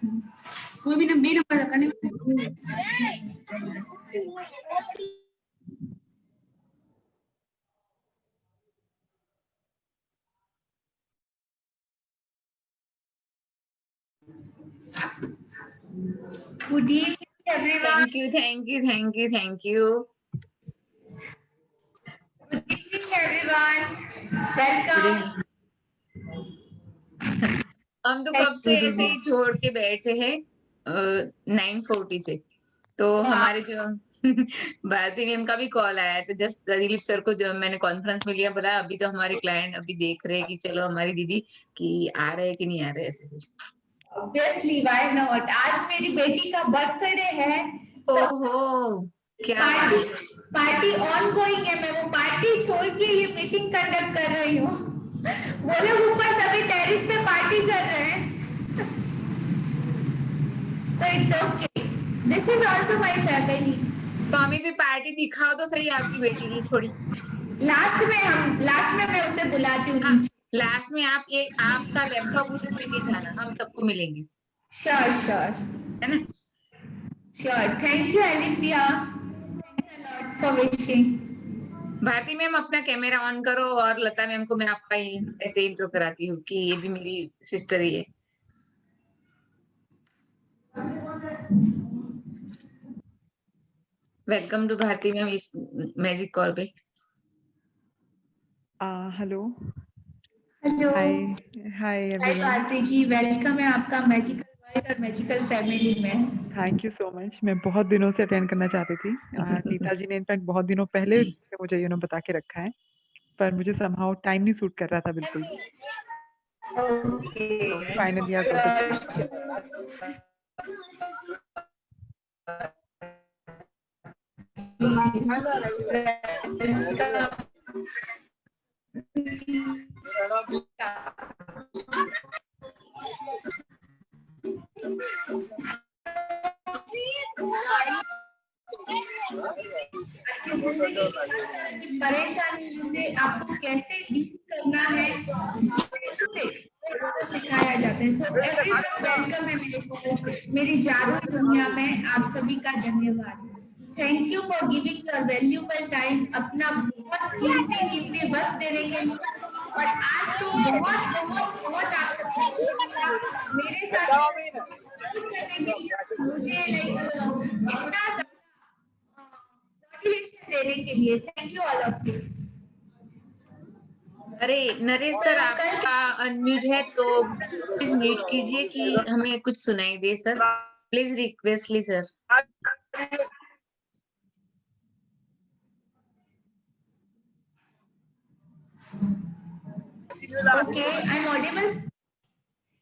कोई भी नंबर करने Good evening, everyone. Thank you. Good evening, everyone. Welcome. हम तो कब से ऐसे ही छोड़ के बैठे हैं 9:40 से, तो हमारे जो भारती मैम का भी कॉल आया तो जस्ट दिलीप सर को जब मैंने कॉन्फ्रेंस में लिया, बोला अभी तो हमारे क्लाइंट अभी देख रहे हैं कि चलो हमारी दीदी कि आ रहे हैं कि नहीं आ रहे, ऐसे कुछ। Obviously, why not? आज मेरी बेटी का बर्थडे है। ओहो, क्या पार्टी ऑन गोइंग है। मैं वो पार्टी छोड़ के ये मीटिंग कंडक्ट कर रही हूँ। वो लोग ऊपर सभी टेरिस पे पार्टी कर रहे हैं। So it's okay. This is also my family. तो हमें भी पार्टी दिखाओ तो सही आपकी बेटी की थोड़ी। लास्ट में मैं उसे बुलाती हूँ। लास्ट में आपका लैपटॉप उधर लेके जाना, हम सबको मिलेंगे। श्योर है ना? Sure. Thank you Alicia, thanks a lot for wishing. Bharti ma'am अपना कैमरा ऑन करो और लता मैम को मैं आपका ऐसे इंट्रो कराती हूँ कि ये भी मेरी सिस्टर ही है। वेलकम टू भारती मैम इस मैजिक कॉल पे। Hello hello hi everyone. Bharti ji, welcome है आपका मैजिकल वर्ल्ड और मैजिकल फैमिली में। Thank you so much. मैं बहुत दिनों से अटेंड करना चाहती थी। नीता जी ने इनफैक्ट बहुत दिनों पहले से मुझे बता के रखा है, पर मुझे समहाउ टाइम नहीं सूट कर रहा था बिल्कुल भी। Finally I got it. परेशानी से आपको कैसे डील करना है सिखाया जाता है। सो एवरीवन वेलकम है मेरी जादुई दुनिया में। आप सभी का धन्यवाद। Thank you for giving your valuable time, अपना बहुत कीमती वक्त देने के लिए। और आज तो बहुत आप सबको मेरे साथ मुझे इतना मोटिवेशन देने के लिए thank you all of you. अरे नरेश सर, आपका अनम्यूट है तो प्लीज म्यूट कीजिए कि हमें कुछ सुनाई दे sir. Please requestly sir. Okay, I'm audible?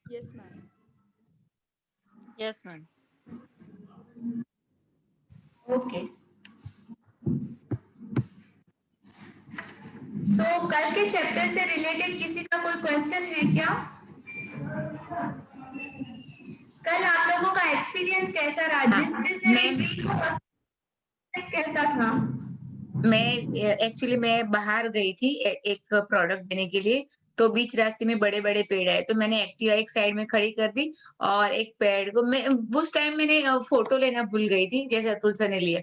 Yes, ma'am. Yes, ma'am. Okay. So कल के चैप्टर से रिलेटेड किसी का कोई क्वेश्चन है क्या? कल आप लोगों का एक्सपीरियंस कैसा रहा? जिसने कैसा था? मैं बाहर गई थी एक प्रोडक्ट देने के लिए, तो बीच रास्ते में बड़े बड़े पेड़ आए तो मैंने एक्टिवा एक साइड में खड़ी कर दी और एक पेड़ को मैं उस टाइम मैंने फोटो लेना भूल गई थी, जैसे अतुल सर ने लिया।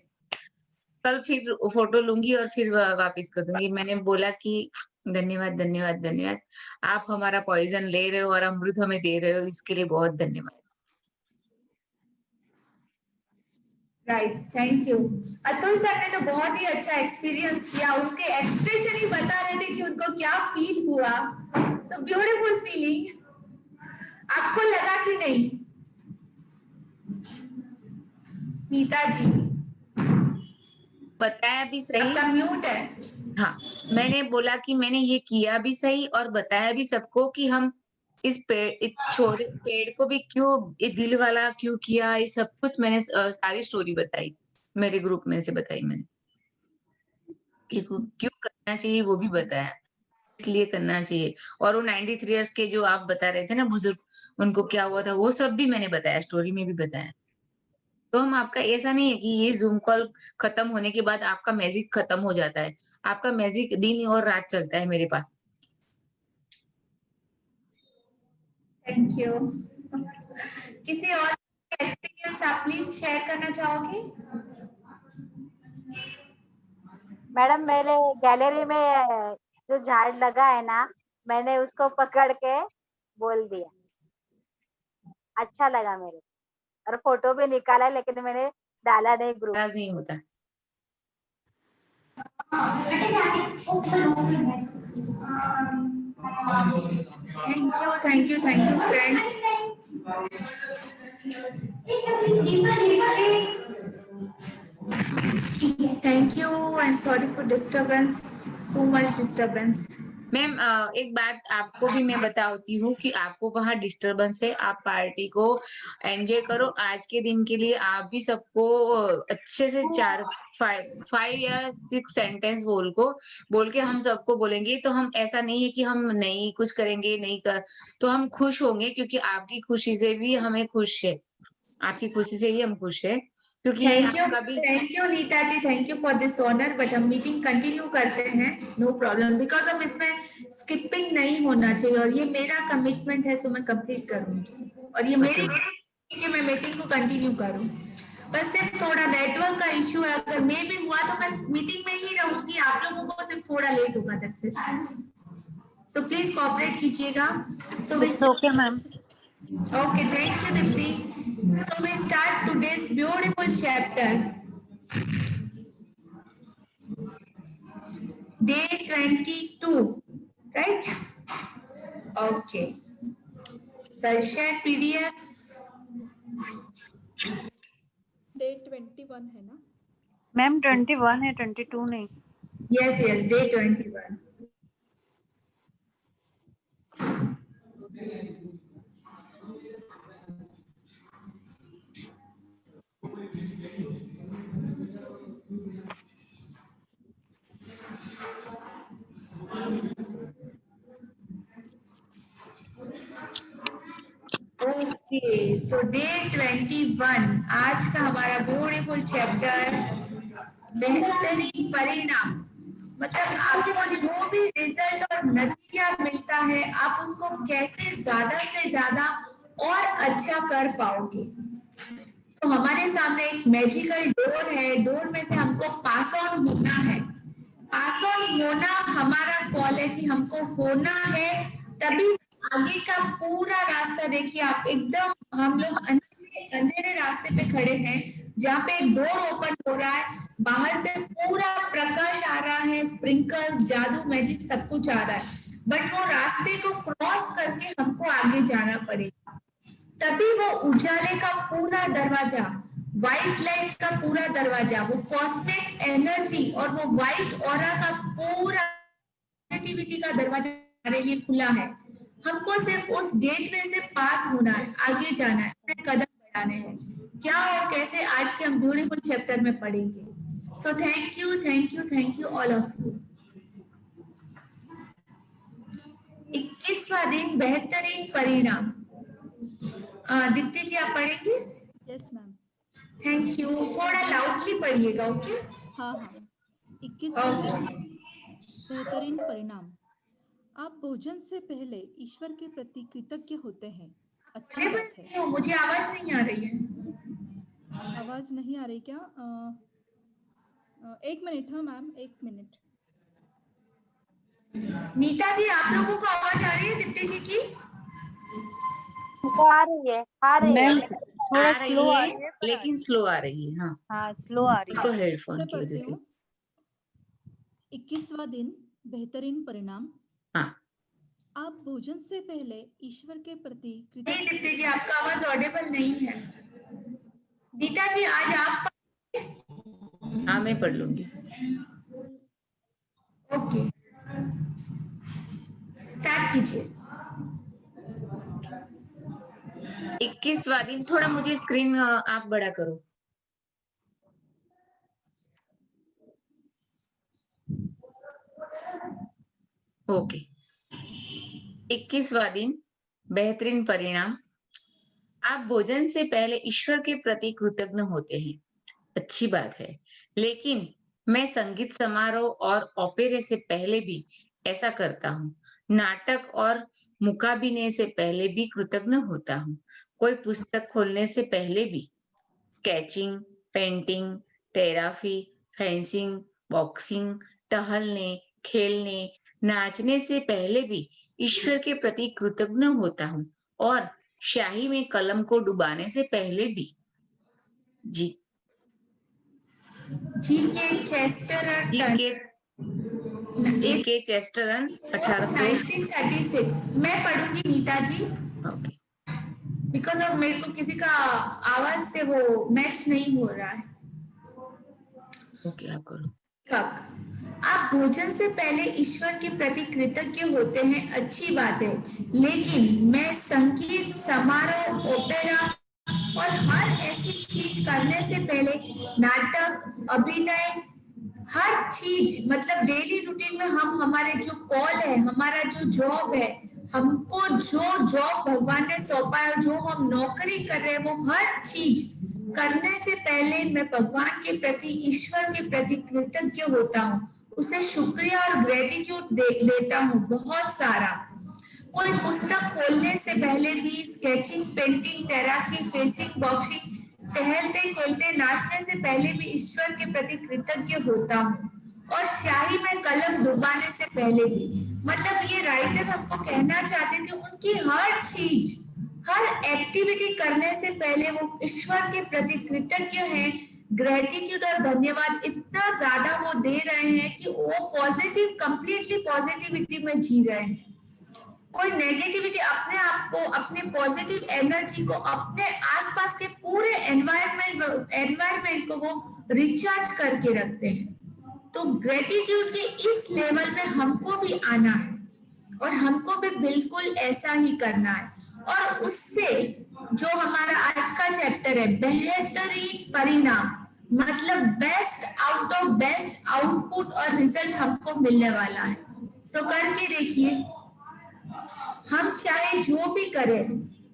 कल फिर फोटो लूंगी और फिर वापस कर दूंगी। मैंने बोला कि धन्यवाद, आप हमारा पॉइजन ले रहे हो और अमृत हमें दे रहे हो, इसके लिए बहुत धन्यवाद। Right, thank you. Atul sir ने तो बहुत ही अच्छा एक्सपीरियंस किया। उनके एक्सप्रेशन ही बता रहे थे कि उनको क्या फील हुआ। So beautiful feeling. आपको लगा कि नहीं नीता जी? बताया भी सही। आपका म्यूट है। हाँ, मैंने बोला कि मैंने ये किया भी सही और बताया भी सबको कि हम इस पेड़ को भी क्यों ये दिल वाला क्यों किया, ये सब कुछ मैंने सारी स्टोरी बताई, मेरे ग्रुप में से बताई मैंने कि क्यों करना चाहिए वो भी बताया, इसलिए करना चाहिए। और वो 93 इयर्स के जो आप बता रहे थे ना बुजुर्ग, उनको क्या हुआ था वो सब भी मैंने बताया, स्टोरी में भी बताया। तो हम आपका ऐसा नहीं है कि ये जूम कॉल खत्म होने के बाद आपका मैजिक खत्म हो जाता है। आपका मैजिक दिन और रात चलता है मेरे पास। Thank you. किसी और एक्सपीरियंस आप प्लीज शेयर करना चाहोगे? मैडम मेरे गैलरी में जो झाड़ लगा है ना, मैंने उसको पकड़ के बोल दिया, अच्छा लगा मेरे को। और फोटो भी निकाला, लेकिन मैंने डाला नहीं ग्रुप। नाराज नहीं होता। Thank you friends. Thank you and sorry for disturbance, so much disturbance. Ma'am एक बात आपको भी मैं बताती हूँ कि आपको वहाँ डिस्टरबेंस है, आप पार्टी को एंजॉय करो। आज के दिन के लिए आप भी सबको अच्छे से 5 या 6 सेंटेंस बोल के हम सबको बोलेंगे। तो हम ऐसा नहीं है कि हम नहीं कुछ करेंगे, नहीं कर, तो हम खुश होंगे क्योंकि आपकी खुशी से भी हमें खुश है, आपकी खुशी से ही हम खुश है, क्योंकि आपका भी। Thank you Neeta ji, thank you for this honour. But हम मीटिंग कंटिन्यू करते हैं, नो प्रॉब्लम, बिकॉज हम इसमें स्किपिंग नहीं होना चाहिए और ये मेरा कमिटमेंट है, सो मैं कंप्लीट करूंगी और ये मेरी कि मैं मीटिंग को कंटिन्यू करूं। बस सिर्फ थोड़ा नेटवर्क का इश्यू है, अगर मे भी हुआ तो मैं मीटिंग में ही रहूंगी, आप लोगों को सिर्फ थोड़ा लेट होगा, that's it. So please cooperate कीजिएगा। So okay ma'am. Okay, thank you, Dipti. So we start today's beautiful chapter. Day 22, right? Okay. So share PDF. Day 21 है ना मैम? 21 है, 22 नहीं। Yes, day 21. Okay, so day 21 आज का हमारा beautiful chapter बेहतरीन परिणाम। मतलब आपको जो भी रिजल्ट और नतीजा मिलता है, आप उसको कैसे ज्यादा से ज्यादा और अच्छा कर पाओगे। तो हमारे सामने एक मैजिकल डोर है, डोर में से हमको पास ऑन होना है। पास ऑन होना हमारा कॉल है कि हमको होना है, तभी आगे का पूरा रास्ता देखिए आप एकदम, हम लोग अंधेरे रास्ते पे खड़े हैं जहाँ पे एक डोर ओपन हो रहा है, बाहर से पूरा प्रकाश आ रहा है, स्प्रिंकल्स, जादू, मैजिक सब कुछ आ रहा है, बट वो रास्ते को क्रॉस करके हमको आगे जाना पड़ेगा। तभी वो उजाले का पूरा दरवाजा, व्हाइट लाइट का पूरा दरवाजा, वो कॉस्मिक एनर्जी और वो व्हाइट ऑरा का पूरा पॉजिटिविटी का दरवाजा हमारे लिए खुला है। हमको सिर्फ उस गेटवे से पास होना है, आगे जाना है, अपने कदम बढ़ाने हैं। क्या और कैसे आज के हम ब्यूटीफुल चैप्टर में पढ़ेंगे। So thank you all of you. 21वां दिन बेहतरीन परिणाम। दीप्ति जी आप पढ़ेंगे? Yes ma'am. थैंक यू, थोड़ा लाउडली पढ़िएगा, ओके? हाँ 21वां दिन बेहतरीन परिणाम। आप भोजन से पहले ईश्वर के प्रति कृतज्ञ होते हैं, अच्छी बात है। मुझे आवाज नहीं आ रही है। आवाज नहीं आ रही क्या? 1 मिनट। हाँ मैम, 1 मिनट। नीता जी आप लोगों को आवाज आ रही है दीप्ति जी की? तो आ रही है थोड़ा आ स्लो रही आ है, रही है, लेकिन स्लो आ रही है। हाँ हाँ स्लो आ रही तो है। हेडफोन की वजह से। 21वां दिन बेहतरीन परिणाम। हाँ आप भोजन से पहले ईश्वर के प्रति नहीं कृतज्ञ। दीप्ति जी आपका आवाज ऑडिबल नहीं है। नीता जी आज आप हाँ मैं पढ़ लूंगी। ओके स्टार्ट कीजिए। 21वां दिन, थोड़ा मुझे स्क्रीन आप बड़ा करो। ओके 21वां दिन बेहतरीन परिणाम। आप भोजन से पहले ईश्वर के प्रति कृतज्ञ होते हैं, अच्छी बात है, लेकिन मैं संगीत समारोह और ओपेरे से पहले भी ऐसा करता हूँ, नाटक और मुकाबिले से पहले भी कृतज्ञ होता हूँ। कोई पुस्तक खोलने से पहले भी स्केचिंग, पेंटिंग, टेराफी, फेंसिंग, बॉक्सिंग, टहलने, खेलने, नाचने से पहले भी ईश्वर के प्रति कृतज्ञ होता हूँ और स्याही में कलम को डुबाने से पहले भी। जी जी के चेस्टरन 1800। 1936 मैं पढ़ूंगी नीता जी, ओके बिकॉज ऑफ मेरे को किसी का आवाज से वो मैच नहीं हो रहा है। ओके आप करो। आप भोजन से पहले ईश्वर के प्रति कृतज्ञ होते हैं, अच्छी बात है, लेकिन मैं संगीत समारोह, ओपेरा और हर ऐसी चीज करने से पहले नाटक, अभिनय, हर चीज मतलब डेली रूटीन में हम हमारे जो कॉल है, हमारा जो जॉब है, हमको जो जॉब भगवान ने सौंपा है, जो हम नौकरी कर रहे हैं, वो हर चीज करने से पहले मैं भगवान के प्रति, ईश्वर के प्रति कृतज्ञ होता हूँ, उसे शुक्रिया और ग्रेटिट्यूड देता हूँ बहुत सारा। कोई पुस्तक खोलने से पहले भी स्केचिंग, पेंटिंग, तैराकी, फेंसिंग, बॉक्सिंग, टहलते खेलते, नाचने से पहले भी ईश्वर के प्रति कृतज्ञ होता हूँ और स्याही में कलम डुबाने से पहले भी। मतलब ये राइटर हमको कहना चाहते हैं कि उनकी हर चीज, हर एक्टिविटी करने से पहले वो ईश्वर के प्रति कृतज्ञ हैं, ग्रेटिट्यूड और धन्यवाद इतना ज्यादा वो दे रहे हैं कि वो पॉजिटिव, कंप्लीटली पॉजिटिविटी में जी रहे हैं। कोई नेगेटिविटी अपने आप को, अपने पॉजिटिव एनर्जी को, अपने आसपास के पूरे एनवायरनमेंट को वो रिचार्ज करके रखते हैं। तो ग्रेटिट्यूड के इस लेवल में हमको भी आना है और हमको भी बिल्कुल ऐसा ही करना है। और उससे जो हमारा आज का चैप्टर है, बेहतरीन परिणाम, मतलब best out of best output और रिजल्ट हमको मिलने वाला है। सो करके देखिए, हम चाहे जो भी करें,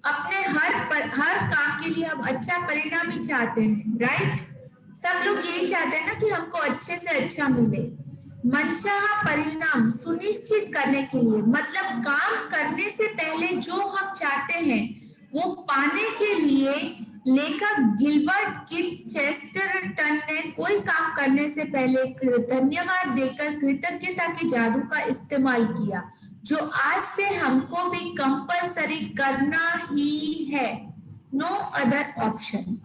अपने हर काम के लिए हम अच्छा परिणाम ही चाहते हैं, राइट? सब लोग यही चाहते हैं ना कि हमको अच्छे से अच्छा मिले। मनचाहा परिणाम सुनिश्चित करने के लिए, मतलब काम करने से पहले जो हम चाहते हैं वो पाने के लिए, लेखक गिलबर्ट किट चेस्टरटन ने कोई काम करने से पहले धन्यवाद देकर कृतज्ञता के जादू का इस्तेमाल किया, जो आज से हमको भी कंपलसरी करना ही है। No other option.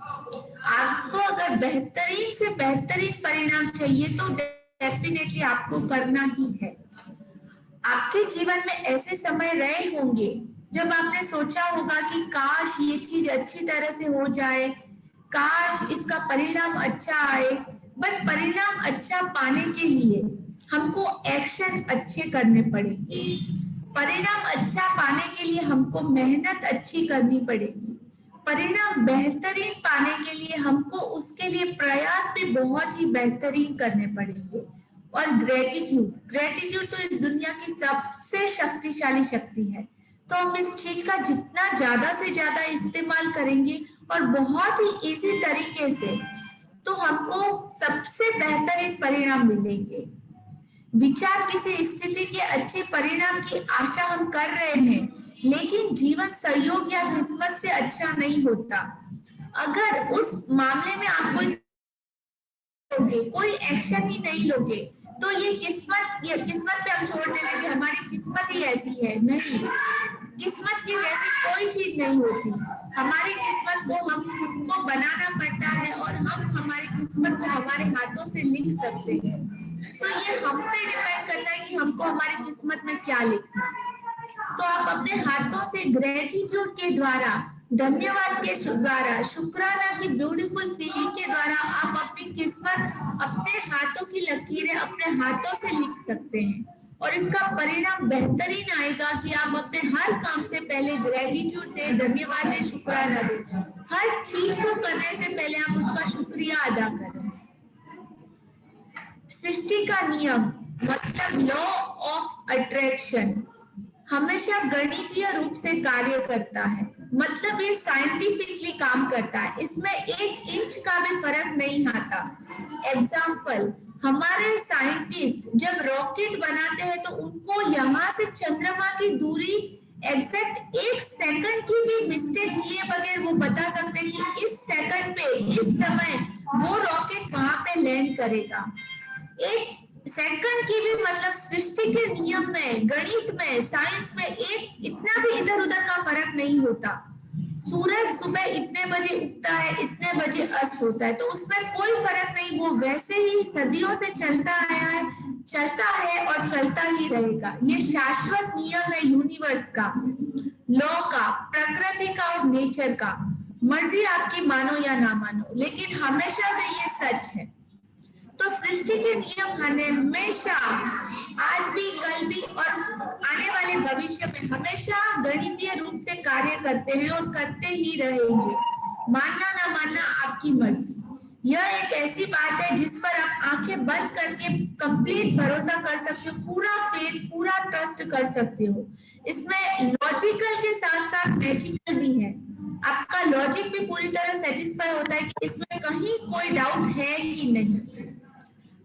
आपको अगर बेहतरीन से बेहतरीन परिणाम चाहिए तो डेफिनेटली आपको करना ही है। आपके जीवन में ऐसे समय रहे होंगे जब आपने सोचा होगा कि काश ये चीज अच्छी तरह से हो जाए, काश इसका परिणाम अच्छा आए, बट परिणाम अच्छा पाने के लिए हमको एक्शन अच्छे करने पड़ेंगे। परिणाम अच्छा पाने के लिए हमको मेहनत अच्छी करनी पड़ेगी। परिणाम बेहतरीन पाने के लिए हमको उसके लिए प्रयास भी बहुत ही बेहतरीन करने पड़ेंगे। और ग्रेटिट्यूड तो इस दुनिया की सबसे शक्तिशाली शक्ति है। तो हम इस चीज का जितना ज्यादा से ज्यादा इस्तेमाल करेंगे और बहुत ही इजी तरीके से, तो हमको सबसे बेहतरीन परिणाम मिलेंगे। विचार किसी स्थिति के अच्छे परिणाम की आशा हम कर रहे हैं, लेकिन जीवन संयोग या किस्मत से अच्छा नहीं होता। अगर उस मामले में आपको कोई एक्शन ही नहीं लोगे तो ये किस्मत पे हम छोड़ देंगे कि हमारी किस्मत ही ऐसी है। नहीं, किस्मत की जैसी कोई चीज नहीं होती। हमारी किस्मत को हम खुद को बनाना पड़ता है और हम हमारी किस्मत को हमारे हाथों से लिख सकते हैं। तो ये हम पे डिपेंड करता है कि हमको हमारी किस्मत में क्या लिखना है। तो आप अपने हाथों से ग्रेटिट्यूड के द्वारा, धन्यवाद के द्वारा, शुक्राना की ब्यूटीफुल फीलिंग के द्वारा आप अपनी किस्मत, अपने हाथों की लकीरें अपने हाथों से लिख सकते हैं और इसका परिणाम बेहतरीन आएगा कि आप अपने हर काम से पहले ग्रेटिट्यूड दें, धन्यवाद दें, शुक्राना दें। हर चीज को करने से पहले आप उसका शुक्रिया अदा करें। सृष्टि का नियम मतलब लॉ ऑफ अट्रैक्शन हमेशा गणितीय रूप से कार्य करता है, मतलब ये साइंटिफिकली काम करता है, इसमें 1 इंच का भी फर्क नहीं आता। एग्जाम्पल, हमारे साइंटिस्ट जब रॉकेट बनाते हैं तो उनको यहाँ से चंद्रमा की दूरी एग्जैक्ट 1 सेकंड की भी मिस्टेक किए बगैर वो बता सकते हैं कि इस सेकंड पे इस समय वो रॉकेट वहां पे लैंड करेगा। 1 सेकंड की भी मतलब सृष्टि के नियम में, गणित में, साइंस में एक इतना भी इधर उधर का फर्क नहीं होता। सूरज सुबह इतने बजे उगता है, इतने बजे अस्त होता है, तो उसमें कोई फर्क नहीं, वो वैसे ही सदियों से चलता आया है, चलता है और चलता ही रहेगा। ये शाश्वत नियम है यूनिवर्स का, लॉ का, प्रकृति का और नेचर का। मर्जी आपकी मानो या ना मानो, लेकिन हमेशा से ये सच है। तो सृष्टि के नियम हमेशा, आज भी, कल भी और आने वाले भविष्य में हमेशा गणितीय रूप से कार्य करते हैं और करते ही रहेंगे। मानना ना मानना आपकी मर्जी। यह एक ऐसी बात है जिस पर आप आंखें बंद करके कंप्लीट भरोसा कर सकते हो, पूरा फेथ, पूरा ट्रस्ट कर सकते हो। इसमें लॉजिकल के साथ साथ मैजिकल भी है। आपका लॉजिक भी पूरी तरह सेटिस्फाई होता है कि इसमें कहीं कोई डाउट है ही नहीं।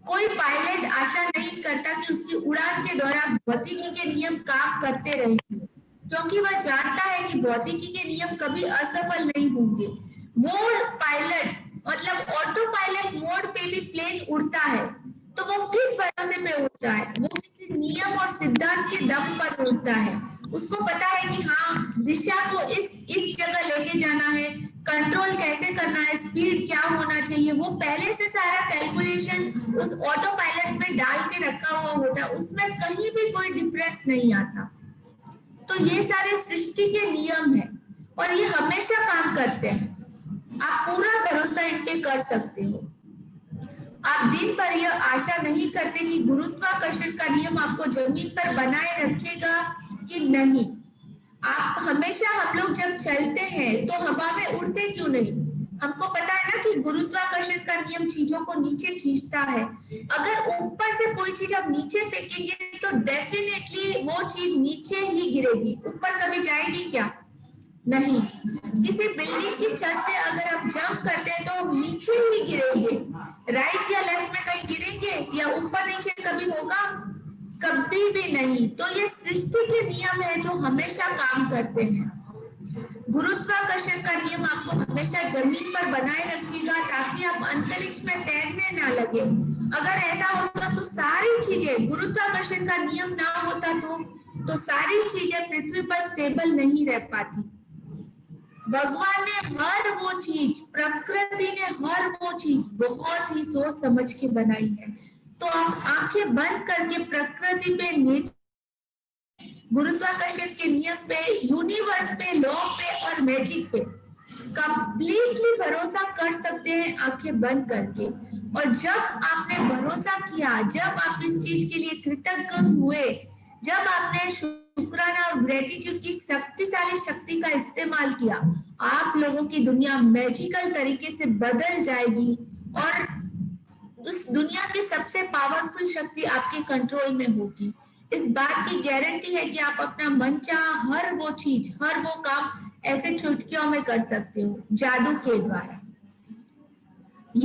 कोई पायलट आशा नहीं करता कि उसकी उड़ान के दौरान भौतिकी के नियम काम करते रहेंगे, क्योंकि वह जानता है कि भौतिकी के नियम कभी असफल नहीं होंगे। वो पायलट मतलब ऑटो पायलट मोड पे भी प्लेन उड़ता है, तो वो किस भरोसे पे उड़ता है? वो किसी नियम और सिद्धांत के दम पर उड़ता है। उसको पता है कि हाँ, दिशा को इस जगह लेके जाना है, कंट्रोल कैसे करना है, स्पीड क्या होना चाहिए, वो पहले से सारा कैलकुलेशन उस ऑटो पायलट में डाल के रखा हुआ होता है, उसमें कहीं भी कोई डिफरेंस नहीं आता। तो ये सारे सृष्टि के नियम है और ये हमेशा काम करते हैं। आप पूरा भरोसा इन पे कर सकते हो। आप दिन भर यह आशा नहीं करते कि गुरुत्वाकर्षण का नियम आपको जमीन पर बनाए रखेगा कि नहीं। आप हमेशा, हम लोग जब चलते हैं तो हवा में उड़ते क्यों नहीं? हमको पता है ना कि गुरुत्वाकर्षण का नियम चीजों को नीचे खींचता है। अगर ऊपर से कोई चीज आप नीचे फेंकेंगे तो डेफिनेटली वो चीज नीचे ही गिरेगी, ऊपर कभी जाएगी क्या? नहीं। किसी बिल्डिंग की छत से अगर आप जंप करते हैं तो नीचे ही गिरेंगे, राइट या लेफ्ट में कहीं गिरेंगे या ऊपर नीचे कभी होगा? कभी भी नहीं। तो ये सृष्टि के नियम है जो हमेशा काम करते हैं। गुरुत्वाकर्षण का नियम आपको हमेशा जमीन पर बनाए रखेगा ताकि आप अंतरिक्ष में तैरने ना लगे। अगर ऐसा होता तो सारी चीजें, गुरुत्वाकर्षण का नियम ना होता तो सारी चीजें पृथ्वी पर स्टेबल नहीं रह पाती। भगवान ने हर वो चीज, प्रकृति ने हर वो चीज बहुत ही सोच समझ के बनाई है। तो आप आंखें बंद करके प्रकृति पे, गुरुत्वाकर्षण के नियम पे, यूनिवर्स पे, लॉ पे और मैजिक पे कंप्लीटली भरोसा कर सकते हैं आंखें बंद करके। और जब आपने भरोसा किया, जब आप इस चीज के लिए कृतज्ञ हुए, जब आपने शुक्राना और ग्रेटिट्यूड की शक्तिशाली शक्ति का इस्तेमाल किया, आप लोगों की दुनिया मैजिकल तरीके से बदल जाएगी और उस दुनिया की सबसे पावरफुल शक्ति आपके कंट्रोल में होगी। इस बात की गारंटी है कि आप अपना मनचाहा हर वो चीज, हर वो काम ऐसे चुटकियों में कर सकते हो, जादू के द्वारा।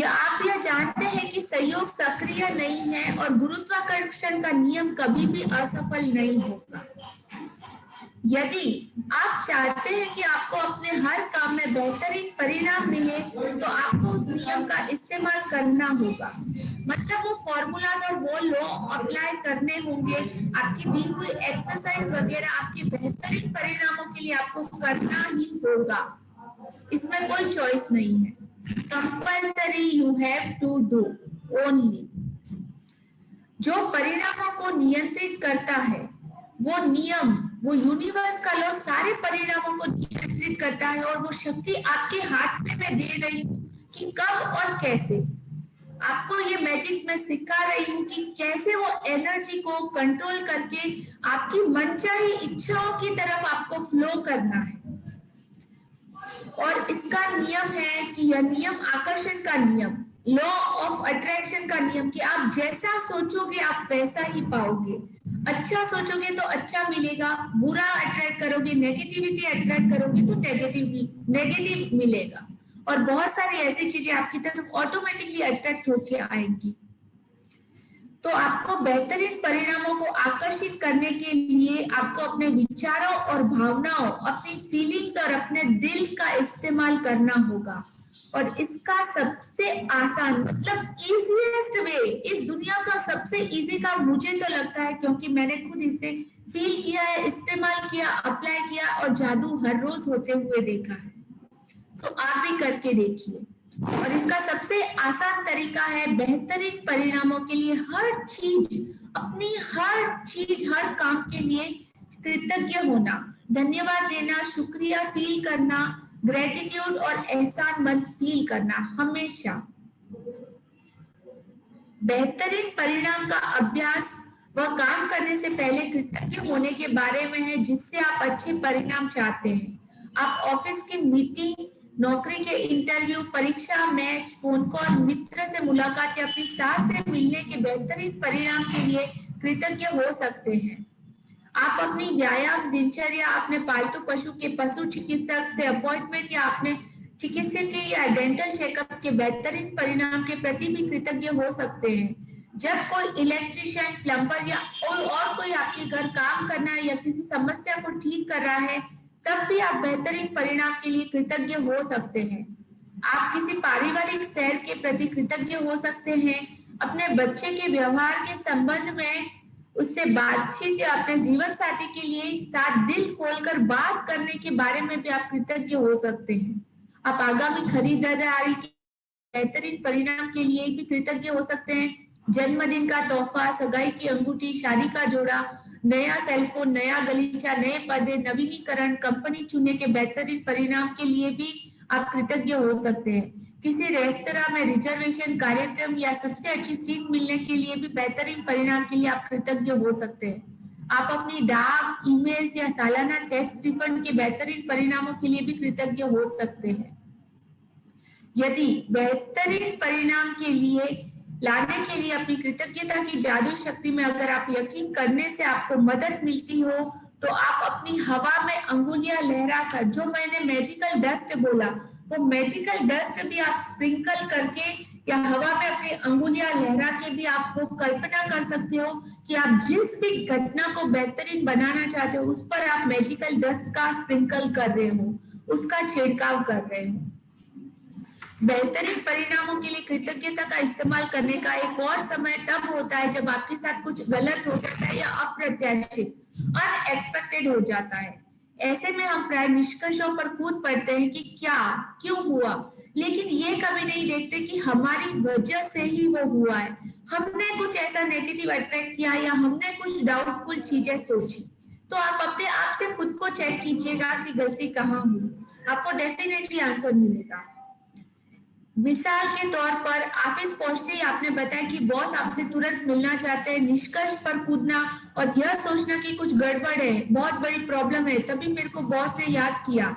आप यह जानते हैं कि संयोग सक्रिय नहीं है और गुरुत्वाकर्षण का नियम कभी भी असफल नहीं होगा। यदि आप चाहते हैं कि आपको अपने हर काम में बेहतरीन परिणाम मिले तो आपको उस नियम का इस्तेमाल करना होगा। मतलब वो फॉर्मूलाज और वो लॉ अप्लाई करने होंगे। आपकी दी हुई एक्सरसाइज वगैरह आपके बेहतरीन परिणामों के लिए आपको करना ही होगा। इसमें कोई चॉइस नहीं है। Compulsory you have to do only. जो परिणामों को नियंत्रित करता है वो नियम, वो यूनिवर्स का लॉ सारे परिणामों को नियंत्रित करता है और वो शक्ति आपके हाथ में मैं दे रही हूँ कि कब और कैसे। आपको ये मैजिक मैं सिखा रही हूँ कि कैसे वो एनर्जी को कंट्रोल करके आपकी मनचाही इच्छाओं की तरफ आपको फ्लो करना है। और इसका नियम है कि यह नियम आकर्षण का नियम, लॉ ऑफ अट्रैक्शन का नियम, कि आप जैसा सोचोगे आप वैसा ही पाओगे। अच्छा सोचोगे तो अच्छा मिलेगा, बुरा अट्रैक्ट करोगे, नेगेटिविटी अट्रैक्ट करोगे तो नेगेटिव मिलेगा। और बहुत सारी ऐसी चीजें आपकी तरफ ऑटोमेटिकली अट्रैक्ट होके आएंगी। तो आपको बेहतरीन परिणामों को आकर्षित करने के लिए आपको अपने विचारों और भावनाओं, अपनी फीलिंग्स और अपने दिल का इस्तेमाल करना होगा। और इसका सबसे आसान मतलब इजीएस्ट वे, इस दुनिया का सबसे इजी काम मुझे तो लगता है, क्योंकि मैंने खुद इसे फील किया है, इस्तेमाल किया, अप्लाई किया और जादू हर रोज होते हुए देखा है। तो आप भी करके देखिए। और इसका सबसे आसान तरीका है बेहतरीन परिणामों के लिए हर चीज, अपनी हर चीज, हर काम के लिए कृतज्ञ होना, धन्यवाद देना, शुक्रिया फील करना, ग्रेटिट्यूड और एहसान मंद फील करना हमेशा। बेहतरीन परिणाम का अभ्यास वह काम करने से पहले कृतज्ञ होने के बारे में है जिससे आप अच्छे परिणाम चाहते हैं। आप ऑफिस की मीटिंग, नौकरी के इंटरव्यू, परीक्षा, मैच, फोन कॉल, मित्र से मुलाकात या अपनी सास से मिलने के बेहतरीन परिणाम के लिए कृतज्ञ हो सकते हैं। आप अपनी व्यायाम दिनचर्या, अपने पालतू पशु के पशु चिकित्सक से अपॉइंटमेंट या अपने चिकित्सक के या डेंटल चेकअप के बेहतरीन परिणाम के प्रति भी कृतज्ञ हो सकते हैं। जब कोई इलेक्ट्रिशियन, प्लम्बर या और कोई आपके घर काम करना है या किसी समस्या को ठीक कर रहा है, तब भी आप बेहतरीन परिणाम के लिए कृतज्ञ हो सकते हैं। आप किसी पारिवारिक सैर के प्रति कृतज्ञ हो सकते हैं। अपने बच्चे के व्यवहार के संबंध में उससे बातचीत या अपने जीवन साथी के लिए साथ दिल खोलकर बात करने के बारे में भी आप कृतज्ञ हो सकते हैं। आप आगामी खरीदारी के बेहतरीन परिणाम के लिए भी कृतज्ञ हो सकते हैं। जन्मदिन का तोहफा, सगाई की अंगूठी, शादी का जोड़ा, नया सेलफोन, नया गलीचा, नए पर्दे, नवीनीकरण, कंपनी चुनने के बेहतरीन परिणाम के लिए भी आप कृतज्ञ हो सकते हैं। किसी रेस्तरां में रिजर्वेशन, कार्यक्रम या सबसे अच्छी सीट मिलने के लिए भी बेहतरीन परिणाम के लिए आप कृतज्ञ हो सकते हैं। आप अपनी डाक, ईमेल्स या सालाना टैक्स रिफंड के बेहतरीन परिणामों के लिए भी कृतज्ञ हो सकते हैं। यदि बेहतरीन परिणाम के लिए लाने के लिए अपनी कृतज्ञता की जादू शक्ति में अगर आप यकीन करने से आपको मदद मिलती हो, तो आप अपनी हवा में अंगुलियां लहराकर, जो मैंने मैजिकल डस्ट बोला, वो मैजिकल डस्ट भी आप स्प्रिंकल करके या हवा में अपनी अंगुलियां लहरा के भी आप वो कल्पना कर सकते हो कि आप जिस भी घटना को बेहतरीन बनाना चाहते हो उस पर आप मैजिकल डस्ट का स्प्रिंकल कर रहे हो, उसका छिड़काव कर रहे हो। बेहतरीन परिणामों के लिए कृतज्ञता का इस्तेमाल करने का एक और समय तब होता है जब आपके साथ कुछ गलत हो जाता है या अप्रत्याशित, अनएक्सपेक्टेड हो जाता है। ऐसे में हम प्राय निष्कर्षों पर कूद पड़ते हैं कि क्या, क्यों हुआ, लेकिन ये कभी नहीं देखते कि हमारी वजह से ही वो हुआ है। हमने कुछ ऐसा नेगेटिव अट्रैक्ट किया या हमने कुछ डाउटफुल चीजें सोची। तो आप अपने आप से खुद को चेक कीजिएगा कि गलती कहाँ हुई, आपको डेफिनेटली आंसर मिलेगा। मिसाल के तौर पर ऑफिस पहुंचते ही आपने बताया कि बॉस आपसे तुरंत मिलना चाहते हैं, निष्कर्ष पर कूदना और यह सोचना कि कुछ गड़बड़ है, बहुत बड़ी प्रॉब्लम है, तभी मेरे को बॉस ने याद किया।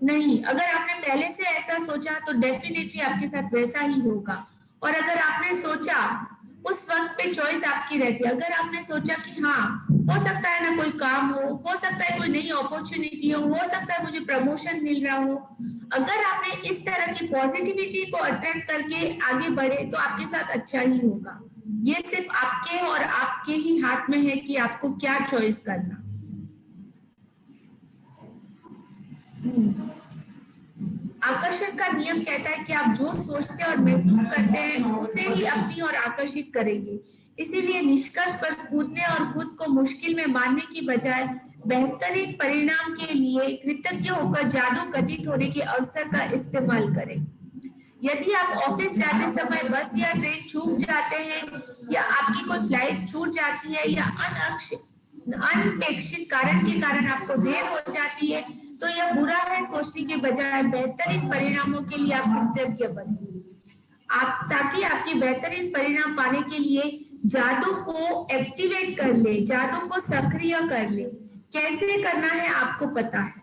नहीं, अगर आपने पहले से ऐसा सोचा तो डेफिनेटली आपके साथ वैसा ही होगा। और अगर आपने सोचा, उस वक्त पे चॉइस आपकी रहती है। अगर आपने सोचा कि हाँ, हो सकता है ना कोई काम हो सकता है कोई नई अपॉर्चुनिटी हो सकता है मुझे प्रमोशन मिल रहा हो, अगर आपने इस तरह की पॉजिटिविटी को अट्रैक्ट करके आगे बढ़े तो आपके साथ अच्छा ही होगा। ये सिर्फ आपके और आपके ही हाथ में है कि आपको क्या चॉइस करना। आकर्षण का नियम कहता है कि आप जो सोचते और महसूस करते हैं उसे ही अपनी ओर आकर्षित करेंगे। इसीलिए निष्कर्ष पर कूदने और खुद को मुश्किल में मारने की बजाय बेहतरीन परिणाम के लिए कृतज्ञ होकर जादू घटित होने के अवसर का इस्तेमाल करें। यदि आप ऑफिस जाते समय बस या ट्रेन छूट जाते हैं या आपकी कोई फ्लाइट छूट जाती है या अनपेक्षित कारण के कारण आपको देर हो जाती है, तो यह बुरा है सोचने के बजाय बेहतरीन परिणामों के लिए आप कृतज्ञ बनिए। आप ताकि आपके बेहतरीन परिणाम पाने के लिए जादू को एक्टिवेट कर ले, जादू को सक्रिय कर ले। कैसे करना है आपको पता है।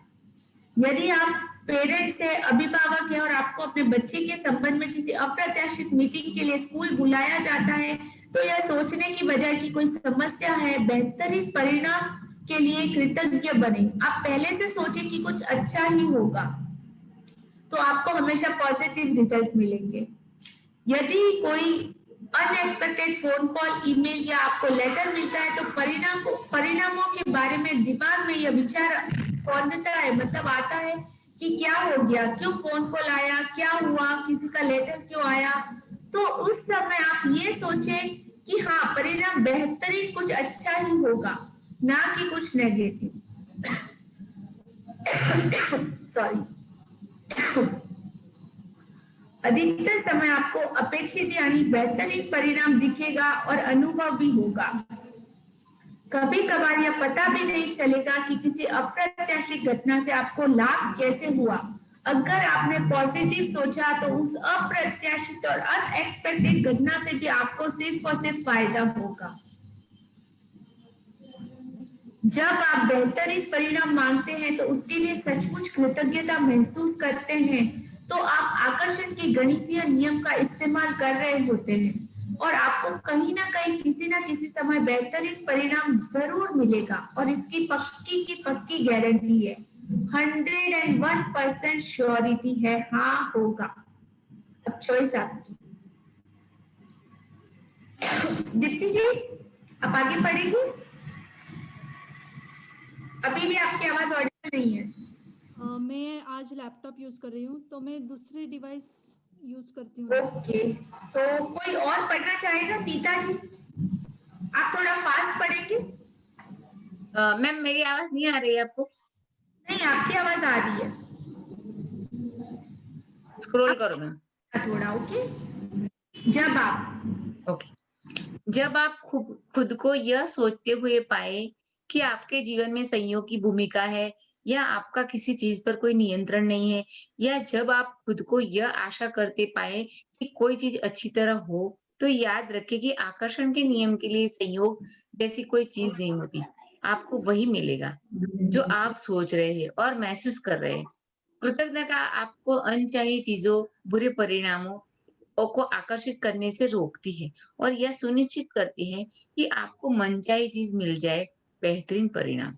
यदि आप पेरेंट्स है, अभिभावक है और आपको अपने बच्चे के संबंध में किसी अप्रत्याशित मीटिंग के लिए स्कूल बुलाया जाता है, तो यह सोचने की बजाय कि कोई समस्या है, बेहतरीन परिणाम के लिए कृतज्ञ बने। आप पहले से सोचे कि कुछ अच्छा ही होगा, तो आपको हमेशा पॉजिटिव रिजल्ट मिलेंगे। यदि कोई अनएक्सपेक्टेड फोन कॉल, ईमेल या आपको लेटर मिलता है तो परिणामों के बारे में दिमाग में यह विचार पहुंचता है, मतलब आता है कि क्या हो गया, क्यों फोन कॉल आया, क्या हुआ, किसी का लेटर क्यों आया। तो उस समय आप ये सोचें कि हाँ, परिणाम बेहतरीन कुछ अच्छा ही होगा, ना कि कुछ नेगेटिव। सॉरी। अधिकतर समय आपको अपेक्षित यानी बेहतरीन परिणाम दिखेगा और अनुभव भी होगा। कभी कभार यह पता भी नहीं चलेगा कि किसी अप्रत्याशित घटना से आपको लाभ कैसे हुआ। अगर आपने पॉजिटिव सोचा तो उस अप्रत्याशित और अनएक्सपेक्टेड घटना से भी आपको सिर्फ और सिर्फ फायदा होगा। जब आप बेहतरीन परिणाम मांगते हैं तो उसके लिए सचमुच कृतज्ञता महसूस करते हैं, तो आप आकर्षण के गणितीय नियम का इस्तेमाल कर रहे होते हैं और आपको कहीं ना कहीं किसी ना किसी समय बेहतरीन परिणाम जरूर मिलेगा और इसकी पक्की की पक्की गारंटी है, 101% श्योरिटी है, हाँ होगा। अब चॉइस आपकी। दीप्ति जी आप आगे पढ़ेंगे? अभी भी आपकी आवाज ऑडिबल नहीं है। मैं आज लैपटॉप यूज कर रही हूँ, तो मैं दूसरी डिवाइस यूज करती हूँ। ओके, सो कोई और पढ़ना चाहेगा? नीता जी आप थोड़ा फास्ट पढ़ेंगे। मैम मेरी आवाज नहीं आ रही है आपको? नहीं, आपकी आवाज आ रही है। स्क्रॉल करो मैम थोड़ा। ओके, जब आप खुद को यह सोचते हुए पाए कि आपके जीवन में संयोग की भूमिका है या आपका किसी चीज पर कोई नियंत्रण नहीं है, या जब आप खुद को यह आशा करते पाए कि कोई चीज अच्छी तरह हो, तो याद रखें कि आकर्षण के नियम के लिए संयोग जैसी कोई चीज नहीं होती। आपको वही मिलेगा जो आप सोच रहे हैं और महसूस कर रहे हैं। कृतज्ञता आपको अनचाही चीजों, बुरे परिणामों को आकर्षित करने से रोकती है और यह सुनिश्चित करती है कि आपको मनचाही चीज मिल जाए, बेहतरीन परिणाम।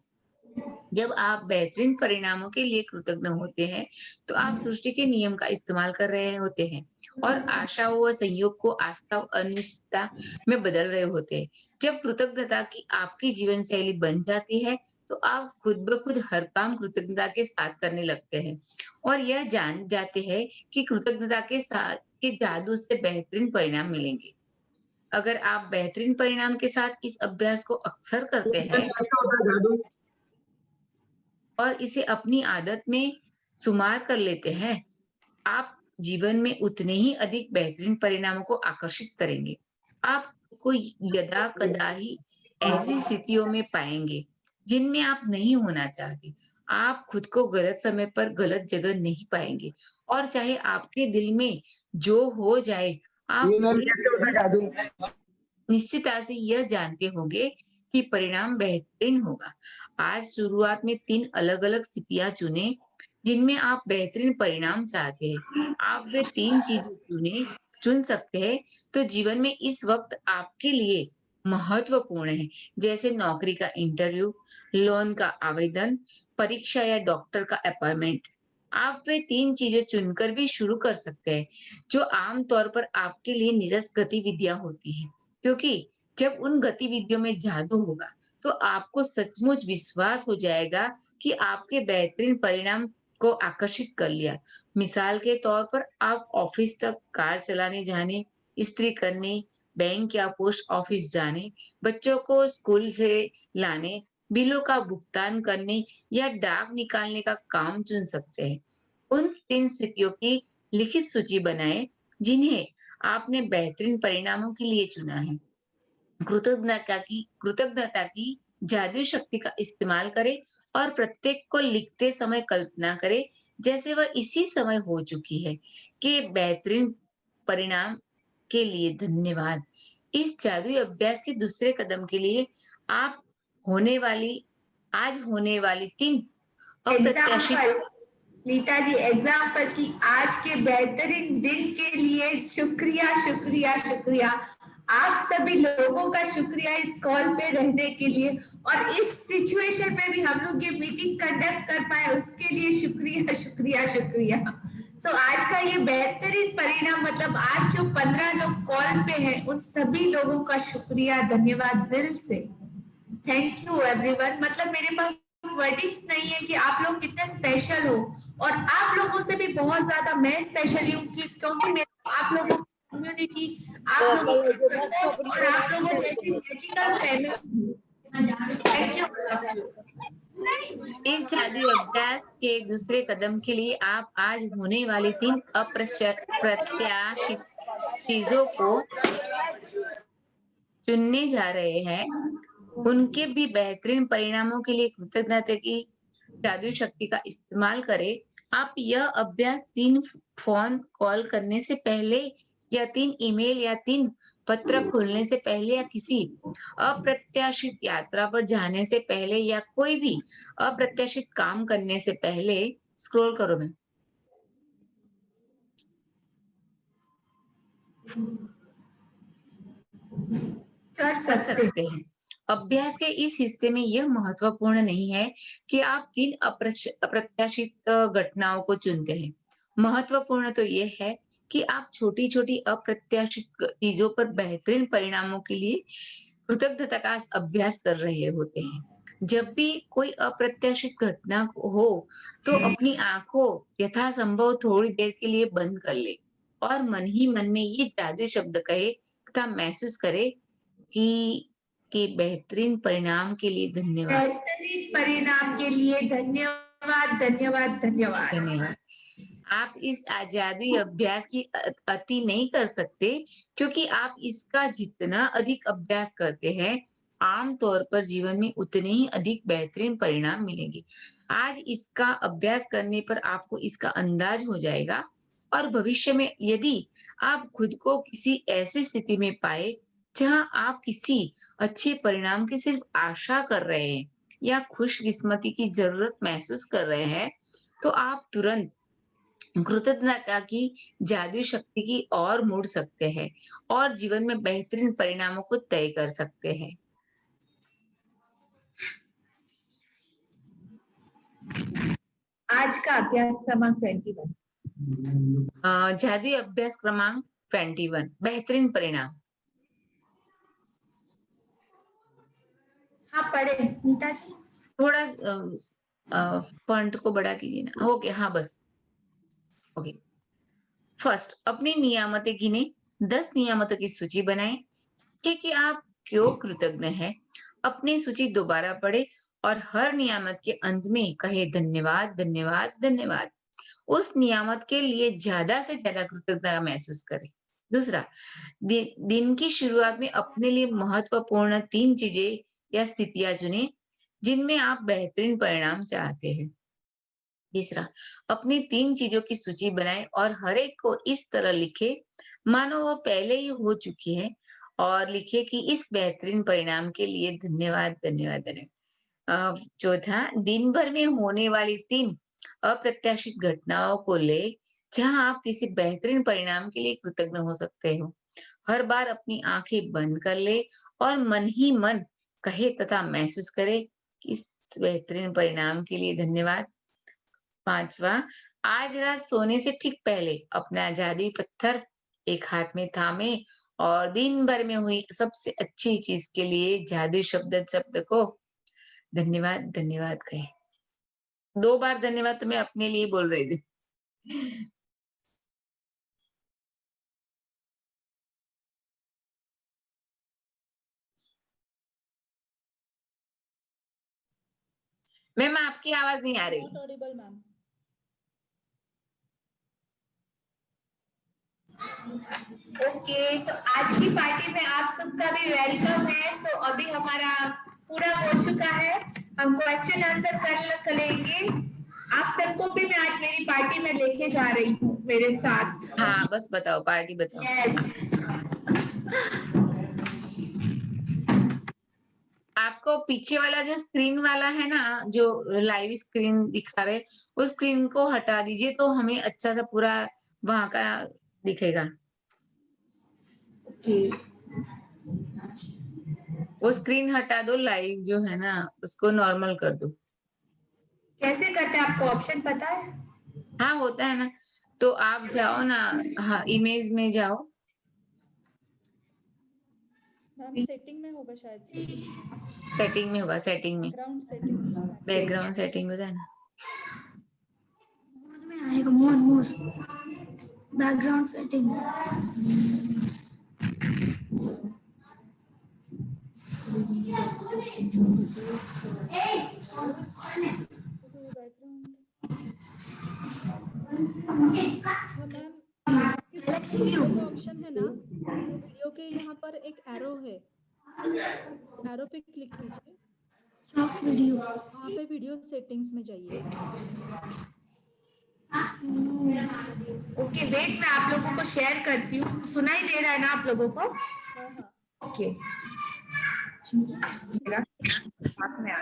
जब आप बेहतरीन परिणामों के लिए कृतज्ञ होते हैं, तो आप सृष्टि के नियम का इस्तेमाल कर रहे होते हैं और आशाओं व संयोग को आस्था और अनिश्चितता में बदल रहे होते हैं। जब कृतज्ञता की आपकी जीवन शैली बन जाती है, तो आप खुद ब खुद हर काम कृतज्ञता के साथ करने लगते हैं और यह जान जाते हैं कि कृतज्ञता के साथ के जादू से बेहतरीन परिणाम मिलेंगे। अगर आप बेहतरीन परिणाम के साथ इस अभ्यास को अक्सर करते हैं और इसे अपनी आदत में शुमार कर लेते हैं, आप जीवन में उतने ही अधिक बेहतरीन परिणामों को आकर्षित करेंगे। आप को यदा कदा ही ऐसी स्थितियों में पाएंगे जिनमें आप नहीं होना चाहते। आप खुद को गलत समय पर गलत जगह नहीं पाएंगे और चाहे आपके दिल में जो हो जाए, आप निश्चितता से यह जानते होंगे कि परिणाम बेहतरीन होगा। आज शुरुआत में 3 अलग-अलग स्थितियां चुनें जिनमें आप बेहतरीन परिणाम चाहते हैं। आप वे 3 चीजें चुन सकते हैं तो जीवन में इस वक्त आपके लिए महत्वपूर्ण है, जैसे नौकरी का इंटरव्यू, लोन का आवेदन, परीक्षा या डॉक्टर का अपॉइंटमेंट। आप वे 3 चीजें चुनकर भी शुरू कर सकते हैं जो आमतौर पर आपके लिए नीरस गतिविधियां होती हैं, क्योंकि जब उन गतिविधियों में जादू होगा तो आपको सचमुच विश्वास हो जाएगा कि आपके बेहतरीन परिणाम को आकर्षित कर लिया। मिसाल के तौर पर आप ऑफिस तक कार चलाने जाने, इस्त्री करने, बैंक या पोस्ट ऑफिस जाने, बच्चों को स्कूल से लाने, बिलों का भुगतान करने या डाक निकालने का काम चुन सकते हैं। उन 3 स्थितियों की लिखित सूची बनाएं जिन्हें आपने बेहतरीन परिणामों के लिए चुना है। कृतज्ञता की जादुई शक्ति का इस्तेमाल करें और प्रत्येक को लिखते समय कल्पना करें जैसे वह इसी समय हो चुकी है कि बेहतरीन परिणाम के लिए धन्यवाद। इस जादुई अभ्यास के दूसरे कदम के लिए आप आज होने वाली 3 अप्रत्याशित नीता जी एग्जाम्पल की आज के बेहतरीन दिन के लिए शुक्रिया शुक्रिया शुक्रिया। आप सभी लोगों का शुक्रिया इस कॉल पे रहने के लिए और इस सिचुएशन में भी हम लोग ये मीटिंग कंडक्ट कर पाए उसके लिए शुक्रिया शुक्रिया शुक्रिया। सो आज का ये बेहतरीन परिणाम, मतलब आज जो 15 लोग कॉल पे हैं उन सभी लोगों का शुक्रिया, धन्यवाद दिल से। Thank you everyone. मतलब मेरे पास वर्डिंग्स नहीं है कि आप लोग कितने स्पेशल हो, और आप लोगों से भी बहुत ज्यादा मैं स्पेशल हूँ क्योंकि मेरे आप लोगों की कम्युनिटी, आप लोगों का सपोर्ट और आप लोगों जैसी मैजिकल फैमिली। Thank you. इस जादुई अभ्यास के दूसरे कदम के लिए आप आज होने वाली 3 अप्रत्याशित चीजों को चुनने जा रहे हैं। उनके भी बेहतरीन परिणामों के लिए कृतज्ञता की जादुई शक्ति का इस्तेमाल करें। आप यह अभ्यास 3 फोन कॉल करने से पहले, या 3 ईमेल या 3 पत्र खोलने से पहले, या किसी अप्रत्याशित यात्रा पर जाने से पहले, या कोई भी अप्रत्याशित काम करने से पहले स्क्रॉल करो मैं कर कर सकते सकते हैं। अभ्यास के इस हिस्से में यह महत्वपूर्ण नहीं है कि आप किन अप्रत्याशित घटनाओं को चुनते हैं। महत्वपूर्ण तो यह है कि आप छोटी-छोटी अप्रत्याशित चीजों पर बेहतरीन परिणामों के लिए कृतज्ञता का अभ्यास कर रहे होते हैं। जब भी कोई अप्रत्याशित घटना हो, तो अपनी आंखों यथासंभव थोड़ी देर के लिए बंद कर ले और मन ही मन में ये जादुई शब्द कहे तथा महसूस करे कि बेहतरीन परिणाम के लिए धन्यवाद। बेहतरीन परिणाम के लिए धन्यवाद, धन्यवाद, धन्यवाद। धन्यवाद। आप इस जादुई अभ्यास की अति नहीं कर सकते, क्योंकि आप इसका जितना अधिक अभ्यास करते हैं, आम तौर पर जीवन में उतने ही अधिक बेहतरीन परिणाम मिलेंगे। आज इसका अभ्यास करने पर आपको इसका अंदाज हो जाएगा, और भविष्य में यदि आप खुद को किसी ऐसी स्थिति में पाए जहां आप किसी अच्छे परिणाम की सिर्फ आशा कर रहे हैं या खुशकिस्मती की जरूरत महसूस कर रहे हैं, तो आप तुरंत कृतज्ञता की जादुई शक्ति की ओर मुड़ सकते हैं और जीवन में बेहतरीन परिणामों को तय कर सकते हैं। आज का अभ्यास क्रमांक 21। जादुई अभ्यास क्रमांक 21, बेहतरीन परिणाम। हाँ पढ़े नीता जी। थोड़ा फॉन्ट को बड़ा कीजिए ना। ओके, हाँ बस ओके। फर्स्ट, अपनी नियामतें गिने। 10 नियामतों की सूची बनाएं कि आप क्यों कृतज्ञ हैं। अपनी सूची दोबारा पढ़े और हर नियामत के अंत में कहे धन्यवाद, धन्यवाद, धन्यवाद। उस नियामत के लिए ज्यादा से ज्यादा कृतज्ञता महसूस करें। दूसरा, दिन की शुरुआत में अपने लिए महत्वपूर्ण 3 चीजें या स्थितियां चुनें जिनमें आप बेहतरीन परिणाम चाहते हैं। तीसरा, अपनी 3 चीजों की सूची बनाएं और हर एक को इस तरह लिखे मानो वो पहले ही हो चुकी है, और लिखे कि इस बेहतरीन परिणाम के लिए धन्यवाद, धन्यवाद, धन्यवाद। चौथा, दिन भर में होने वाली 3 अप्रत्याशित घटनाओं को ले जहां आप किसी बेहतरीन परिणाम के लिए कृतज्ञ हो सकते हो। हर बार अपनी आंखें बंद कर ले और मन ही मन कहे तथा महसूस करे कि इस बेहतरीन परिणाम के लिए धन्यवाद। 5वां, आज रात सोने से ठीक पहले अपना जादुई पत्थर एक हाथ में थामे और दिन भर में हुई सबसे अच्छी चीज के लिए जादुई शब्द को धन्यवाद, धन्यवाद कहे। 2 बार धन्यवाद तो मैं अपने लिए बोल रही थी। मैम आपकी आवाज नहीं आ रही। मैम। ओके, सो आज की पार्टी में आप सबका भी वेलकम है। सो अभी हमारा पूरा हो चुका है, हम क्वेश्चन आंसर कर लेंगे। आप सबको भी मैं आज मेरी पार्टी में लेके जा रही हूँ मेरे साथ। हाँ बस बताओ, पार्टी बताओ। यस। आपको पीछे वाला जो स्क्रीन वाला है ना, जो लाइव स्क्रीन दिखा रहे, उस स्क्रीन को हटा दीजिए तो हमें अच्छा सा पूरा वहां का दिखेगा। ओके, वो स्क्रीन हटा दो, लाइव जो है ना उसको नॉर्मल कर दो। कैसे करते हैं आपको ऑप्शन पता है? हाँ होता है ना, तो आप जाओ ना, हाँ इमेज में जाओ। मैम सेटिंग में होगा शायद से, सेटिंग में होगा, सेटिंग में बैकग्राउंड सेटिंग्स में। बैकग्राउंड सेटिंग होता है ना। मोर में आएगा, मोर बैकग्राउंड सेटिंग। हाँ मैम, आपके सामने वीडियो का ऑप्शन है ना, तो वीडियो के यहाँ पर एक एरो है, उस एरो पे क्लिक कीजिए, शॉर्ट वीडियो। वहाँ पे वीडियो सेटिंग्स में जाइए। ओके वेट, मैं आप लोगों को शेयर करती हूँ। सुनाई दे रहा है ना आप लोगों को? हाँ हाँ ओके। हाथ में आ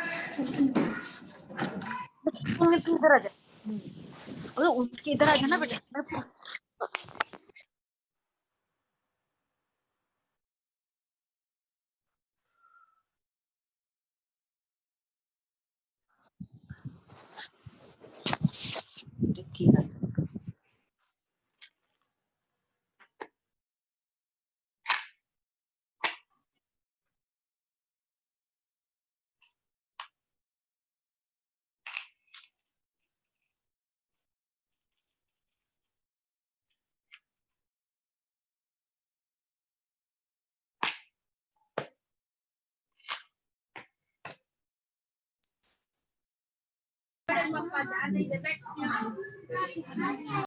तुम इधर आ जा, अरे उठ के इधर आ जा ना बेटा।